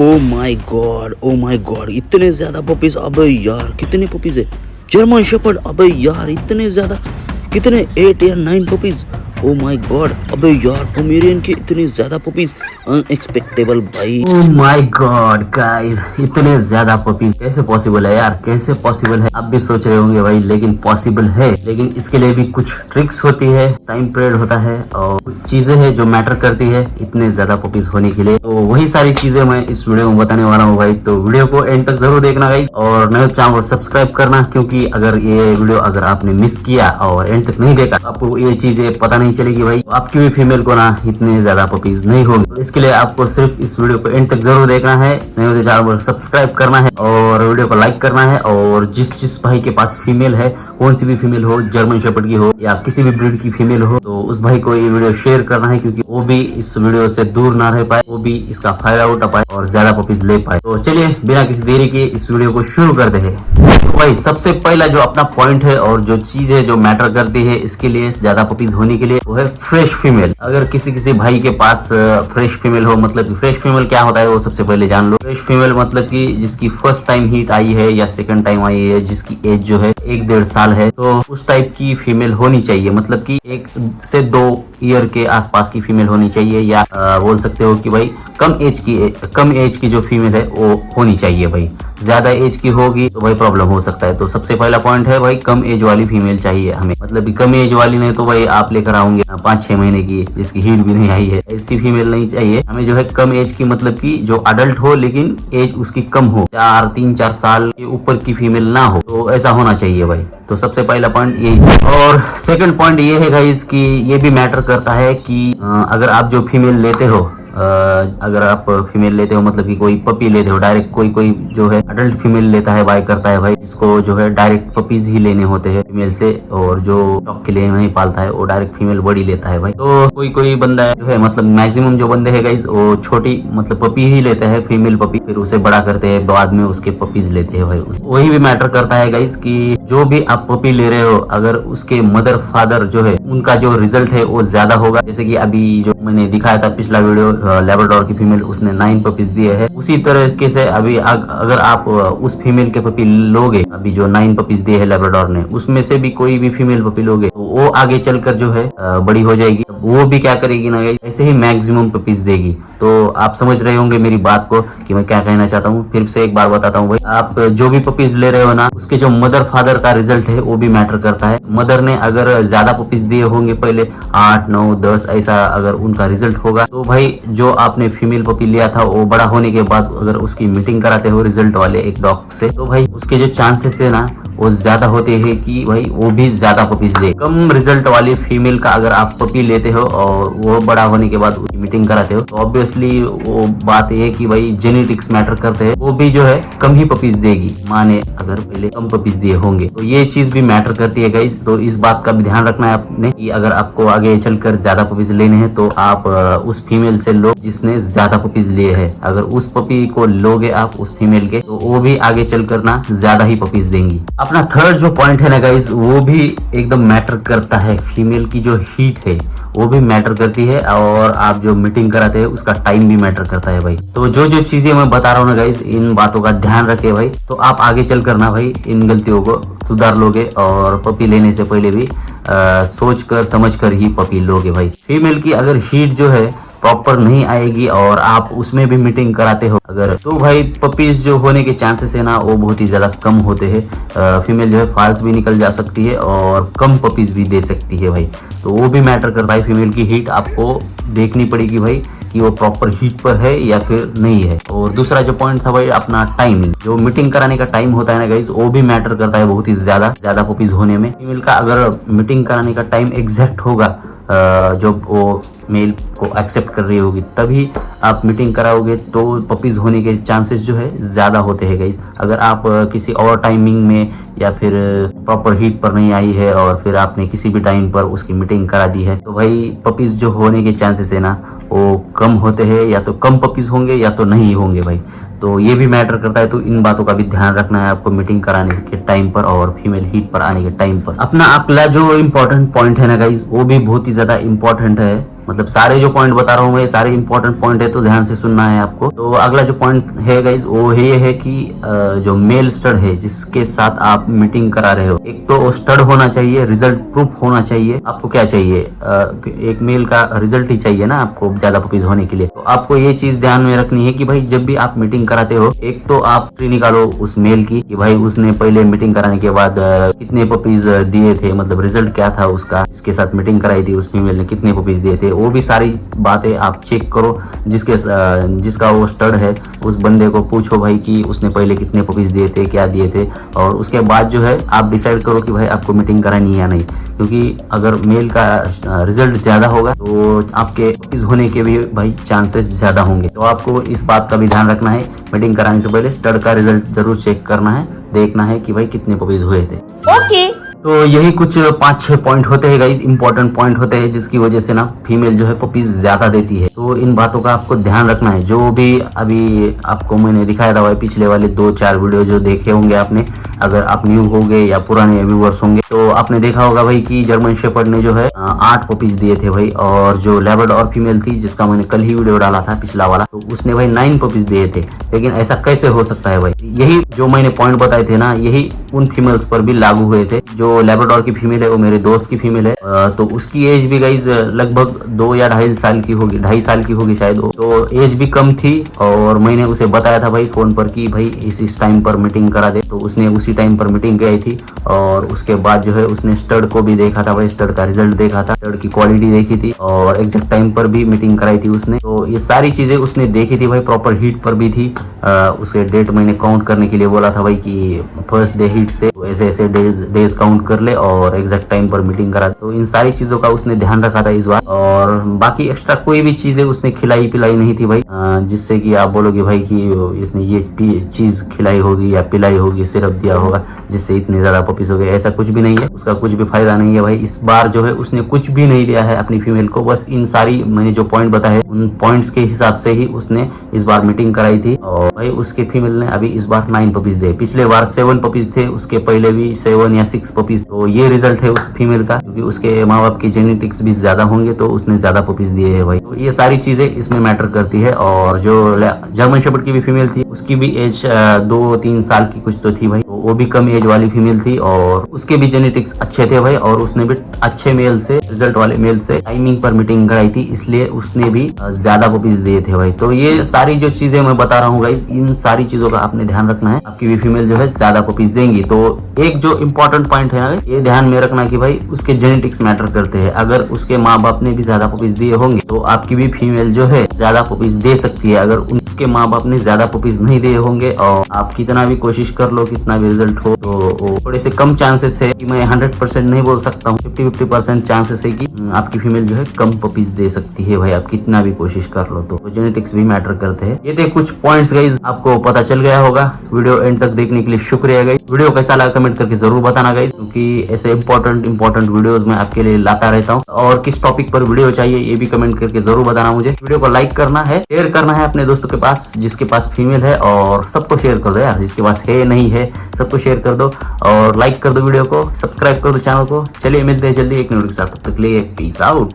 Oh my God, इतने ज्यादा puppies. अबे यार कितने पपीज है जर्मन शेपर्ड। अबे यार इतने ज्यादा, कितने 8 या 9 पपीज। ओ माय गॉड, अबे यार पोमेरियन के इतने ज्यादा पपीज, अनएक्सपेक्टेबल भाई। ओ माय गॉड गाइस, इतने ज्यादा पपीज कैसे पॉसिबल है यार, कैसे पॉसिबल है? आप भी सोच रहे होंगे भाई, लेकिन पॉसिबल है। लेकिन इसके लिए भी कुछ ट्रिक्स होती है, टाइम पीरियड होता है और कुछ चीजें हैं जो मैटर करती है इतने ज्यादा पपीज होने के लिए। तो वही सारी चीजें मैं इस वीडियो में बताने वाला हूँ भाई। तो वीडियो को एंड तक जरूर देखना गाइस, और नए चैनल को सब्सक्राइब करना, क्योंकि अगर ये वीडियो अगर आपने मिस किया और एंड तक नहीं देखा, आपको ये चीजें पता नहीं चलेगी भाई। आपकी भी फीमेल को ना इतने ज्यादा पपीज नहीं होंगे। तो इसके लिए आपको सिर्फ इस वीडियो को एंड तक जरूर देखना है, नहीं तो चैनल को सब्सक्राइब करना है और वीडियो को लाइक करना है। और जिस भाई के पास फीमेल है, कौन सी भी फीमेल हो, जर्मन शेपर्ड की हो या किसी भी ब्रीड की फीमेल हो, तो उस भाई को ये वीडियो शेयर करना है, क्योंकि वो भी इस वीडियो से दूर ना रह पाए, वो भी इसका फायदा उठा पाए और ज्यादा पपीज ले पाए। तो चलिए बिना किसी देरी के इस वीडियो को शुरू करते हैं। तो भाई सबसे पहला जो अपना पॉइंट है और जो चीज है जो मैटर करती है इसके लिए, ज्यादा पपीज होने के लिए, वो है फ्रेश फीमेल। अगर किसी भाई के पास फ्रेश फीमेल हो, मतलब फ्रेश फीमेल क्या होता है वो सबसे पहले जान लो। फ्रेश फीमेल मतलब कि जिसकी फर्स्ट टाइम हीट आई है या सेकंड टाइम आई है, जिसकी एज जो है 1-1.5 साल है, तो उस टाइप की फीमेल होनी चाहिए। मतलब कि 1 से 2 ईयर के आसपास की फीमेल होनी चाहिए, या बोल सकते हो कि भाई कम एज की जो फीमेल है वो होनी चाहिए भाई। ज्यादा एज की होगी तो भाई प्रॉब्लम हो सकता है। तो सबसे पहला पॉइंट है भाई, कम एज वाली फीमेल चाहिए हमें। मतलब कि कम एज वाली नहीं तो भाई आप लेकर आओगे 5-6 महीने की, जिसकी हीट भी नहीं आई है, ऐसी फीमेल नहीं चाहिए हमें। जो है कम एज की, मतलब कि जो अडल्ट हो लेकिन एज उसकी कम हो, 3-4 साल के ऊपर की फीमेल ना हो, तो ऐसा होना चाहिए भाई। तो सबसे पहला पॉइंट यही है। और सेकंड पॉइंट ये है गाइस कि ये भी मैटर करता है कि अगर आप जो फीमेल लेते हो, अगर आप फीमेल लेते हो, मतलब कि कोई पपी लेते हो डायरेक्ट, कोई जो है अडल्ट फीमेल लेता है, बाय करता है भाई, इसको जो है डायरेक्ट पपीज ही लेने होते हैं फीमेल से, और जो शौक के लिए नहीं पालता है वो डायरेक्ट फीमेल बड़ी लेता है भाई। तो कोई बंदा है जो है, मतलब मैक्सिमम जो बंदे है गाइस, वो छोटी मतलब पपी ही लेते हैं, फीमेल पपी, फिर उसे बड़ा करते हैं, बाद में उसके पपीज लेते हैं भाई। वही भी मैटर करता है गाइस कि जो भी आप पपी ले रहे हो, अगर उसके मदर फादर जो है उनका जो रिजल्ट है वो ज्यादा होगा। जैसे कि अभी जो मैंने दिखाया था पिछला वीडियो, लेब्राडोर की फीमेल, उसने 9 पपीज दिए हैं। उसी तरीके से अभी अगर आप उस फीमेल के पपी लोगे, अभी जो 9 पपीज दिए है लेब्राडोर ने, उसमें से भी कोई भी फीमेल पपी लोगे, तो वो आगे चलकर जो है बड़ी हो जाएगी। वो भी क्या करेगी ना, ऐसे ही मैक्सिमम पपीज देगी। तो आप समझ रहे होंगे मेरी बात को कि मैं क्या कहना चाहता हूँ। फिर से एक बार बताता हूँ भाई, आप जो भी पपीज ले रहे हो ना, उसके जो मदर फादर का रिजल्ट है वो भी मैटर करता है। मदर ने अगर ज्यादा पपीज दिए होंगे पहले, 8, 9, 10 ऐसा अगर उनका रिजल्ट होगा, तो भाई जो आपने फीमेल पपी लिया था वो बड़ा होने के बाद अगर उसकी मीटिंग कराते हो रिजल्ट वाले एक डॉग से, तो भाई उसके जो चांसेस है ना वो ज्यादा होते हैं कि भाई वो भी ज्यादा पपीज दे। कम रिजल्ट वाली फीमेल का अगर आप पपी लेते हो और वो बड़ा होने के बाद उसकी मीटिंग कराते हो, तो ऑब्वियसली वो बात ये है कि भाई जेनेटिक्स मैटर करते हैं, वो भी जो है कम ही पपीज देगी, माँ ने अगर पहले कम पपीज दिए होंगे। तो ये चीज भी मैटर करती है गाइस। तो इस बात का भी ध्यान रखना है आपने कि अगर आपको आगे चलकर ज्यादा पपीज लेने हैं, तो आप उस फीमेल से लो जिसने ज्यादा पपीज लिए हैं। अगर उस पपी को लोगे आप उस फीमेल के, तो वो भी आगे चलकर ना ज्यादा ही पपीज देंगी। अपना थर्ड जो पॉइंट है ना गाइस, वो भी एकदम मैटर करता है। फीमेल की जो हीट है वो भी मैटर करती है, और आप जो मीटिंग कराते हैं उसका टाइम भी मैटर करता है भाई। तो जो चीजें मैं बता रहा हूँ ना गाइस, इन बातों का ध्यान रखे भाई, तो आप आगे चल कर ना भाई इन गलतियों को सुधार लोगे, और पपी लेने से पहले भी सोच कर समझ कर ही पपी लोगे भाई। फीमेल की अगर हीट जो है प्रॉपर नहीं आएगी और आप उसमें भी मीटिंग कराते हो अगर, तो भाई पपीज जो होने के चांसेस है ना वो बहुत ही ज्यादा कम होते हैं। फीमेल जो है फाल्स भी निकल जा सकती है और कम पपीज भी दे सकती है भाई। तो वो भी मैटर करता है। फीमेल की हीट आपको देखनी पड़ेगी भाई कि वो प्रॉपर हीट पर है या फिर नहीं है। और दूसरा जो पॉइंट था भाई अपना टाइमिंग, जो मीटिंग कराने का टाइम होता है ना गाइस, वो भी मैटर करता है बहुत ही ज्यादा पपीज होने में। फीमेल का अगर मीटिंग कराने का टाइम एग्जैक्ट होगा, जब वो मेल को एक्सेप्ट कर रही होगी, तभी आप मीटिंग कराओगे, तो पपीज होने के चांसेस जो है ज्यादा होते हैं गाइस। अगर आप किसी और टाइमिंग में या फिर प्रॉपर हीट पर नहीं आई है और फिर आपने किसी भी टाइम पर उसकी मीटिंग करा दी है, तो भाई पपीज जो होने के चांसेस है ना वो कम होते हैं, या तो कम पपीज होंगे या तो नहीं होंगे भाई। तो ये भी मैटर करता है। तो इन बातों का भी ध्यान रखना है आपको मीटिंग कराने के टाइम पर और फीमेल हीट पर आने के टाइम पर। अपना अगला जो इम्पोर्टेंट पॉइंट है ना गाइस, वो भी बहुत ही ज्यादा इम्पोर्टेंट है। मतलब सारे जो पॉइंट बता रहा हूँ मैं सारे इंपॉर्टेंट पॉइंट है, तो ध्यान से सुनना है आपको। तो अगला जो पॉइंट है गाइज वो ये है कि जो मेल स्टड है जिसके साथ आप मीटिंग करा रहे हो, एक तो वो स्टड होना चाहिए, रिजल्ट प्रूफ होना चाहिए। आपको क्या चाहिए, एक मेल का रिजल्ट ही चाहिए ना आपको ज्यादा पपीज होने के लिए। तो आपको ये चीज ध्यान में रखनी है कि भाई जब भी आप मीटिंग कराते हो, एक तो आप ट्री निकालो उस मेल की कि भाई उसने पहले मीटिंग कराने के बाद कितने पपीज दिए थे, मतलब रिजल्ट क्या था उसका, इसके साथ मीटिंग कराई थी उस फीमेल ने कितने पपीज दिए थे, वो भी सारी बातें आप चेक करो। जिसका वो स्टड है उस बंदे को पूछो भाई कि उसने पहले कितने पपीज दिए थे, क्या दिए थे, और उसके बाद जो है आप डिसाइड करो कि भाई आपको मीटिंग करानी है या नहीं। क्योंकि अगर मेल का रिजल्ट ज्यादा होगा तो आपके पपीज होने के भी भाई चांसेस ज्यादा होंगे। तो आपको इस बात का भी ध्यान रखना है, मीटिंग कराने से पहले स्टड का रिजल्ट जरूर चेक करना है, देखना है कि भाई कितने पपीज हुए थे। ओके। तो यही कुछ 5-6 पॉइंट होते हैं गाइस, इंपॉर्टेंट पॉइंट होते हैं जिसकी वजह से ना फीमेल जो है पपीज ज्यादा देती है। तो इन बातों का आपको ध्यान रखना है। जो भी अभी आपको मैंने दिखाया था भाई पिछले वाले 2-4 वीडियो जो देखे होंगे आपने, अगर आप न्यू होंगे या पुराने व्यूअर्स होंगे तो आपने देखा होगा भाई कि जर्मन शेफर्ड ने जो है 8 पपीज दिए थे भाई, और जो लैब्राडोर फीमेल थी जिसका मैंने कल ही वीडियो डाला था पिछला वाला, तो उसने भाई 9 पपीज दिए थे। लेकिन ऐसा कैसे हो सकता है भाई, यही जो मैंने पॉइंट बताए थे ना यही उन फीमेल्स पर भी लागू हुए थे। जो लैब्राडोर की फीमेल है वो मेरे दोस्त की फीमेल है, तो उसकी एज भी गाइज लगभग 2 या 2.5 साल की होगी, 2.5 साल की होगी शायद वो, तो एज भी कम थी। और मैंने उसे बताया था भाई फोन पर कि भाई इस टाइम पर मीटिंग करा दे, तो उसने उसी टाइम पर मीटिंग कराई थी। और उसके बाद जो है उसने स्टड को भी देखा था भाई, स्टड का रिजल्ट देखा था, स्टड की क्वालिटी देखी थी, और एग्जैक्ट टाइम पर भी मीटिंग कराई थी उसने। तो ये सारी चीजें उसने देखी थी भाई, प्रॉपर हीट पर भी थी। उसके डेट मैंने काउंट करने के लिए बोला था भाई कि फर्स्ट डे हीट से तो ऐसे ऐसे डेज काउंट कर ले और एग्जैक्ट टाइम पर मीटिंग करा। तो इन सारी चीजों का उसने ध्यान रखा था इस बार। और बाकी एक्स्ट्रा कोई भी चीजें उसने खिलाई पिलाई नहीं थी भाई, जिससे कि आप बोलोगे भाई कि इसने ये चीज खिलाई होगी या पिलाई होगी, सिरप दिया होगा जिससे इतने ज्यादा पपीज हो गए, ऐसा कुछ भी नहीं है, उसका कुछ भी फायदा नहीं है भाई। इस बार जो है उसने कुछ भी नहीं दिया है अपनी फीमेल को, बस इन सारी मैंने जो पॉइंट बताए उन पॉइंट्स के हिसाब से ही उसने इस बार मीटिंग कराई थी। और भाई उसके फीमेल ने अभी इस बार 9 पपीज दिए, पिछले बार 7 पपीज थे, उसके पहले भी 7 या 6 पपीज। तो ये रिजल्ट है उस फीमेल का, क्योंकि उसके माँ बाप की जेनेटिक्स भी ज्यादा होंगे तो उसने ज्यादा पपीज दिए है भाई। तो ये सारी चीजें इसमें मैटर करती है। और जो जर्मन शेफर्ड की भी फीमेल थी उसकी भी एज 2-3 साल की कुछ तो थी भाई, तो वो भी कम एज वाली फीमेल थी और उसके भी जेनेटिक्स अच्छे थे भाई, और उसने भी अच्छे मेल से, रिजल्ट वाले मेल से टाइमिंग पर मीटिंग कराई थी, इसलिए उसने भी ज्यादा पपीज दिए थे भाई। तो ये सारी जो चीजें मैं बता रहा हूँ गाइस, इन सारी चीजों का आपने ध्यान रखना है, आपकी भी फीमेल जो है ज्यादा पपीज देंगी। तो एक जो इम्पोर्टेंट पॉइंट है ना, ये ध्यान में रखना कि भाई उसके जेनेटिक्स मैटर करते हैं। अगर उसके माँ बाप ने भी ज्यादा पपीज दिए होंगे तो आपकी भी फीमेल जो है ज्यादा पपीज दे सकती है। अगर उनके माँ बाप ने ज्यादा पपीज नहीं दिए होंगे और आप कितना भी कोशिश कर लो, कितना भी रिजल्ट हो, तो थोड़े से कम चांसेस है कि मैं 100% नहीं बोल सकता हूँ, 50-50% चांसेस है कि आपकी फीमेल जो है कम पपीज दे सकती है भाई, आप कितना भी कोशिश कर लो। तो जेनेटिक्स भी मैटर करते हैं। ये थे कुछ पॉइंट्स गाइस, आपको पता चल गया होगा। वीडियो एंड तक देखने के लिए शुक्रिया गाइस। वीडियो कैसा लगा कमेंट करके जरूर बताना गाइस, क्योंकि ऐसे इंपॉर्टेंट वीडियोस मैं आपके लिए लाता रहता हूँ। और किस टॉपिक पर वीडियो चाहिए ये भी कमेंट करके जरूर बताना मुझे। वीडियो को लाइक करना है, शेयर करना है अपने दोस्तों के पास, जिसके पास फीमेल है, और सबको शेयर कर दो यार, जिसके पास है नहीं है सबको शेयर कर दो, और लाइक कर दो वीडियो को, सब्सक्राइब कर दो चैनल को। चलिए मिलते हैं जल्दी एक वीडियो के साथ, तब तक के लिए पीस आउट।